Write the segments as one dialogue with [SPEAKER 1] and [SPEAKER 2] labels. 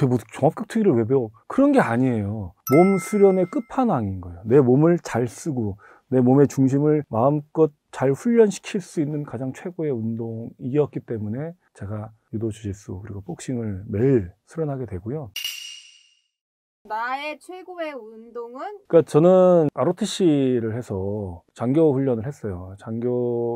[SPEAKER 1] 저 뭐 종합격투기를 왜 배워? 그런 게 아니에요. 몸 수련의 끝판왕인 거예요. 내 몸을 잘 쓰고 내 몸의 중심을 마음껏 잘 훈련시킬 수 있는 가장 최고의 운동이었기 때문에 제가 유도, 주짓수 그리고 복싱을 매일 수련하게 되고요.
[SPEAKER 2] 나의 최고의 운동은?
[SPEAKER 1] 그러니까 저는 ROTC를 해서 장교 훈련을 했어요.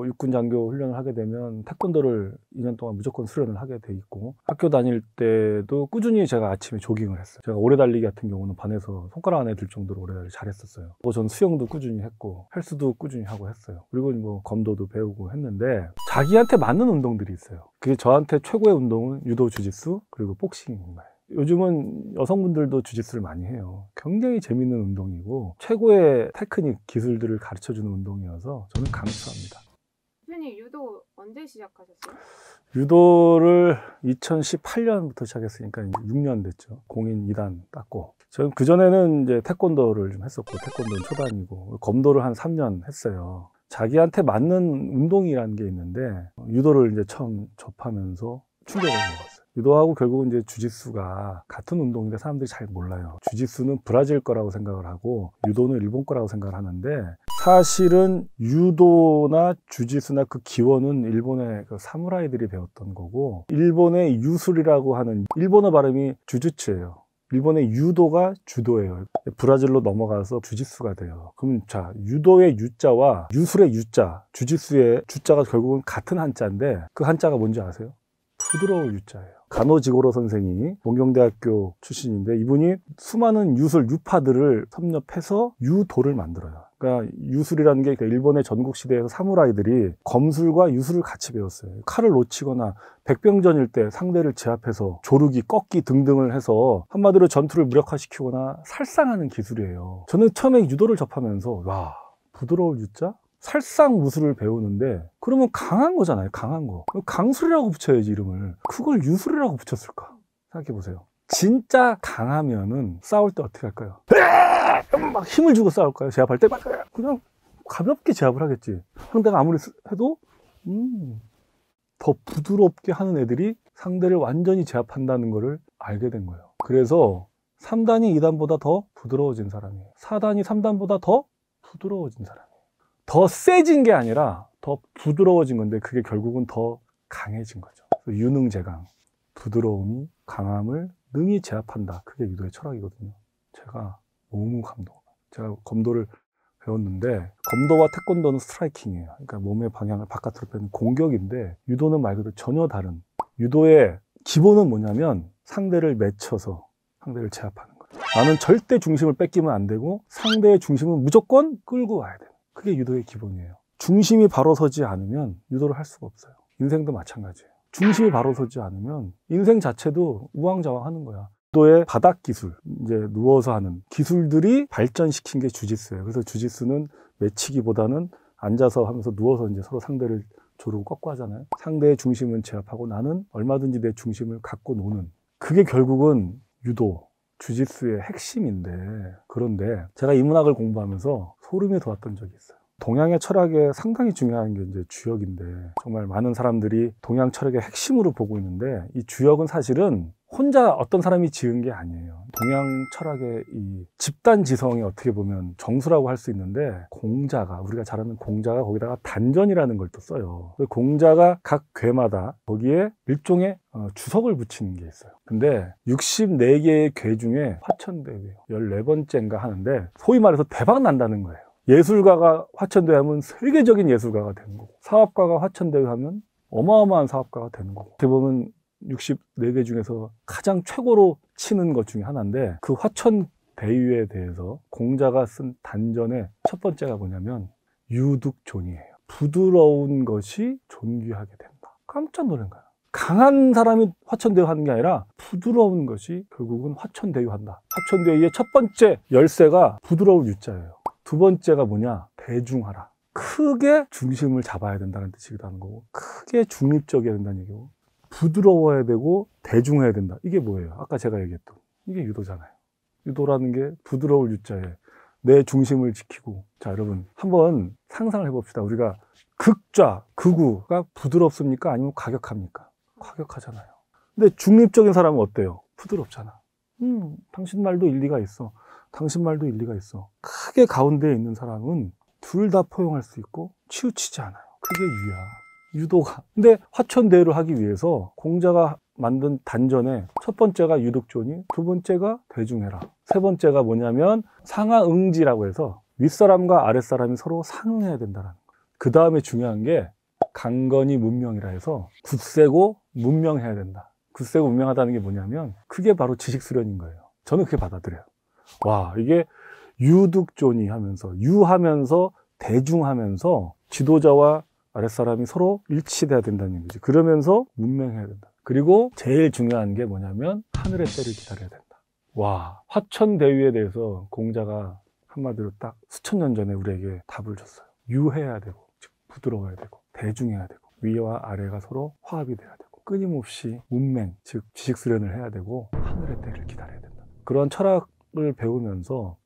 [SPEAKER 1] 육군 장교 훈련을 하게 되면 태권도를 2년 동안 무조건 수련을 하게 돼 있고, 학교 다닐 때도 꾸준히 제가 아침에 조깅을 했어요. 제가 오래 달리기 같은 경우는 반에서 손가락 안에 들 정도로 오래 달리기 잘했었어요. 전 수영도 꾸준히 했고 헬스도 꾸준히 하고 했어요. 그리고 뭐 검도도 배우고 했는데 자기한테 맞는 운동들이 있어요. 그게 저한테 최고의 운동은 유도, 주짓수 그리고 복싱입니다. 요즘은 여성분들도 주짓수를 많이 해요. 굉장히 재밌는 운동이고 최고의 테크닉, 기술들을 가르쳐주는 운동이어서 저는 강추합니다.
[SPEAKER 2] 대표님 유도 언제 시작하셨어요?
[SPEAKER 1] 유도를 2018년부터 시작했으니까 6년 됐죠. 공인 2단 땄고, 저는 그전에는 이제 태권도를 좀 했었고, 태권도는 초단이고, 검도를 한 3년 했어요. 자기한테 맞는 운동이라는 게 있는데 유도를 이제 처음 접하면서 충격을 먹었어요. 유도하고 결국은 이제 주짓수가 같은 운동인데 사람들이 잘 몰라요. 주짓수는 브라질 거라고 생각을 하고 유도는 일본 거라고 생각을 하는데, 사실은 유도나 주짓수나 그 기원은 일본의 그 사무라이들이 배웠던 거고, 일본의 유술이라고 하는 일본어 발음이 주주츠예요. 일본의 유도가 주도예요. 브라질로 넘어가서 주짓수가 돼요. 그럼 자, 유도의 유자와 유술의 유자, 주짓수의 주자가 결국은 같은 한자인데 그 한자가 뭔지 아세요? 부드러울 유자예요. 가노지고로 선생이 동경대학교 출신인데, 이분이 수많은 유술, 유파들을 섭렵해서 유도를 만들어요. 그러니까 유술이라는 게 일본의 전국시대에서 사무라이들이 검술과 유술을 같이 배웠어요. 칼을 놓치거나 백병전일 때 상대를 제압해서 조르기, 꺾기 등등을 해서 한마디로 전투를 무력화시키거나 살상하는 기술이에요. 저는 처음에 유도를 접하면서 와, 부드러울 유자? 살상 무술을 배우는데 그러면 강한 거잖아요. 강한 거. 강술이라고 붙여야지 이름을. 그걸 유술이라고 붙였을까? 생각해보세요. 진짜 강하면은 싸울 때 어떻게 할까요? 막 힘을 주고 싸울까요? 제압할 때 막 그냥 가볍게 제압을 하겠지. 상대가 아무리 해도 더 부드럽게 하는 애들이 상대를 완전히 제압한다는 거를 알게 된 거예요. 그래서 3단이 2단보다 더 부드러워진 사람이에요. 4단이 3단보다 더 부드러워진 사람이에요. 더 세진 게 아니라 더 부드러워진 건데 그게 결국은 더 강해진 거죠. 유능제강, 부드러움이 강함을 능히 제압한다. 그게 유도의 철학이거든요. 제가 너무 제가 검도를 배웠는데, 검도와 태권도는 스트라이킹이에요. 그러니까 몸의 방향을 바깥으로 빼는 공격인데, 유도는 말 그대로 전혀 다른, 유도의 기본은 뭐냐면 상대를 맺혀서 상대를 제압하는 거예요. 나는 절대 중심을 뺏기면 안 되고 상대의 중심은 무조건 끌고 와야 돼요. 그게 유도의 기본이에요. 중심이 바로 서지 않으면 유도를 할 수가 없어요. 인생도 마찬가지예요. 중심이 바로 서지 않으면 인생 자체도 우왕좌왕하는 거야. 유도의 바닥 기술, 이제 누워서 하는 기술들이 발전시킨 게 주짓수예요. 그래서 주짓수는 매치기보다는 앉아서 하면서 누워서 이제 서로 상대를 조르고 꺾고 하잖아요. 상대의 중심은 제압하고 나는 얼마든지 내 중심을 갖고 노는, 그게 결국은 유도, 주짓수의 핵심인데, 그런데 제가 이 문학을 공부하면서 소름이 돋았던 적이 있어요. 동양의 철학에 상당히 중요한 게 이제 주역인데, 정말 많은 사람들이 동양 철학의 핵심으로 보고 있는데, 이 주역은 사실은 혼자 어떤 사람이 지은 게 아니에요. 동양 철학의 이 집단 지성이 어떻게 보면 정수라고 할 수 있는데, 공자가, 우리가 잘 아는 공자가 거기다가 단전이라는 걸 또 써요. 공자가 각 궤마다 거기에 일종의 주석을 붙이는 게 있어요. 근데 64개의 궤 중에 화천대유예요. 14번째인가 하는데, 소위 말해서 대박 난다는 거예요. 예술가가 화천대유하면 세계적인 예술가가 되는 거고, 사업가가 화천대유하면 어마어마한 사업가가 되는 거고, 어떻게 보면 64개 중에서 가장 최고로 치는 것 중에 하나인데, 그 화천대유에 대해서 공자가 쓴 단전의 첫 번째가 뭐냐면 유득존이에요. 부드러운 것이 존귀하게 된다. 깜짝 놀란 거야. 강한 사람이 화천대유 하는 게 아니라 부드러운 것이 결국은 화천대유한다. 화천대유의 첫 번째 열쇠가 부드러울 유자예요. 두 번째가 뭐냐? 대중하라. 크게 중심을 잡아야 된다는 뜻이기도 하는 거고, 크게 중립적이어야 된다는 얘기고, 부드러워야 되고 대중해야 된다. 이게 뭐예요? 아까 제가 얘기했던 이게 유도잖아요. 유도라는 게 부드러울 유자에 내 중심을 지키고. 자, 여러분 한번 상상을 해봅시다. 우리가 극좌, 극우가 부드럽습니까? 아니면 과격합니까? 과격하잖아요. 근데 중립적인 사람은 어때요? 부드럽잖아. 당신 말도 일리가 있어. 당신 말도 일리가 있어. 크게 가운데에 있는 사람은 둘 다 포용할 수 있고 치우치지 않아요. 그게 유야. 유도가. 근데 화천대유를 하기 위해서 공자가 만든 단전에 첫 번째가 유득존이, 두 번째가 대중해라. 세 번째가 뭐냐면 상하응지라고 해서 윗사람과 아랫사람이 서로 상응해야 된다는 거예요. 그 다음에 중요한 게 강건이 문명이라 해서 굳세고 문명해야 된다. 굳세고 문명하다는 게 뭐냐면 그게 바로 지식수련인 거예요. 저는 그렇게 받아들여요. 와, 이게 유득존이 하면서 유하면서 대중하면서 지도자와 아랫사람이 서로 일치돼야 된다는 얘기지. 그러면서 문명해야 된다. 그리고 제일 중요한 게 뭐냐면 하늘의 때를 기다려야 된다. 와, 화천대유에 대해서 공자가 한마디로 딱 수천 년 전에 우리에게 답을 줬어요. 유해야 되고, 즉 부드러워야 되고, 대중해야 되고, 위와 아래가 서로 화합이 돼야 되고, 끊임없이 문맹, 즉 지식수련을 해야 되고, 하늘의 때를 기다려야 된다. 그런 철학을 배우면서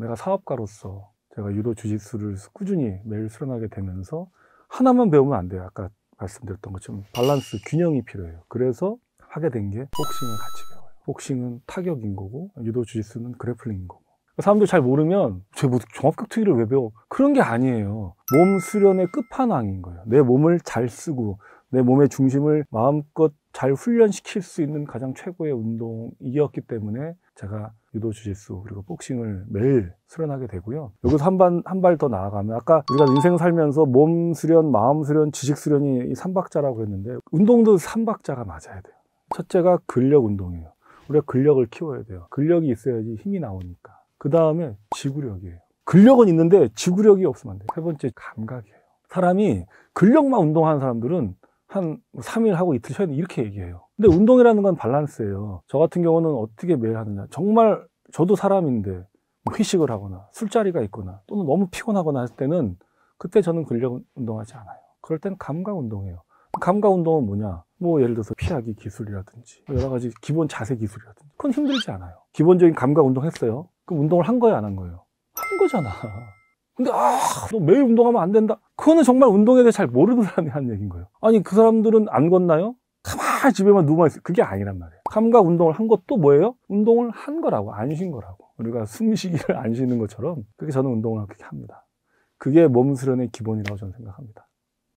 [SPEAKER 1] 내가 사업가로서 제가 유도 주짓수를 꾸준히 매일 수련하게 되면서 하나만 배우면 안 돼요. 아까 말씀드렸던 것처럼 밸런스, 균형이 필요해요. 그래서 하게 된 게 복싱을 같이 배워요. 복싱은 타격인 거고 유도 주짓수는 그래플링인 거고. 사람들 잘 모르면 쟤 뭐 종합격투기를 왜 배워? 그런 게 아니에요. 몸 수련의 끝판왕인 거예요. 내 몸을 잘 쓰고 내 몸의 중심을 마음껏 잘 훈련시킬 수 있는 가장 최고의 운동이었기 때문에 제가 유도 주짓수 그리고 복싱을 매일 수련하게 되고요. 여기서 한 발 더 나아가면 아까 우리가 인생 살면서 몸 수련, 마음 수련, 지식 수련이 이 3박자라고 했는데 운동도 3박자가 맞아야 돼요. 첫째가 근력 운동이에요. 우리가 근력을 키워야 돼요. 근력이 있어야지 힘이 나오니까. 그 다음에 지구력이에요. 근력은 있는데 지구력이 없으면 안 돼요. 세 번째 감각이에요. 사람이 근력만 운동하는 사람들은 한 3일 하고 이틀 쉬었는데 이렇게 얘기해요. 근데 운동이라는 건 밸런스예요. 저 같은 경우는 어떻게 매일 하느냐. 정말 저도 사람인데 회식을 하거나 술자리가 있거나 또는 너무 피곤하거나 할 때는 그때 저는 근력 운동하지 않아요. 그럴 땐 감각 운동해요. 감각 운동은 뭐냐? 뭐 예를 들어서 피하기 기술이라든지 여러 가지 기본 자세 기술이라든지 그건 힘들지 않아요. 기본적인 감각 운동 했어요. 그럼 운동을 한 거예요, 안 한 거예요? 한 거잖아. 근데 너 매일 운동하면 안 된다. 그거는 정말 운동에 대해 잘 모르는 사람이 하는 얘기인 거예요. 아니 그 사람들은 안 걷나요? 가만히 집에만 누워만 있어요. 그게 아니란 말이에요. 감각 운동을 한 것도 뭐예요? 운동을 한 거라고, 안 쉰 거라고. 우리가 숨쉬기를 안 쉬는 것처럼 그렇게 저는 운동을 그렇게 합니다. 그게 몸 수련의 기본이라고 저는 생각합니다.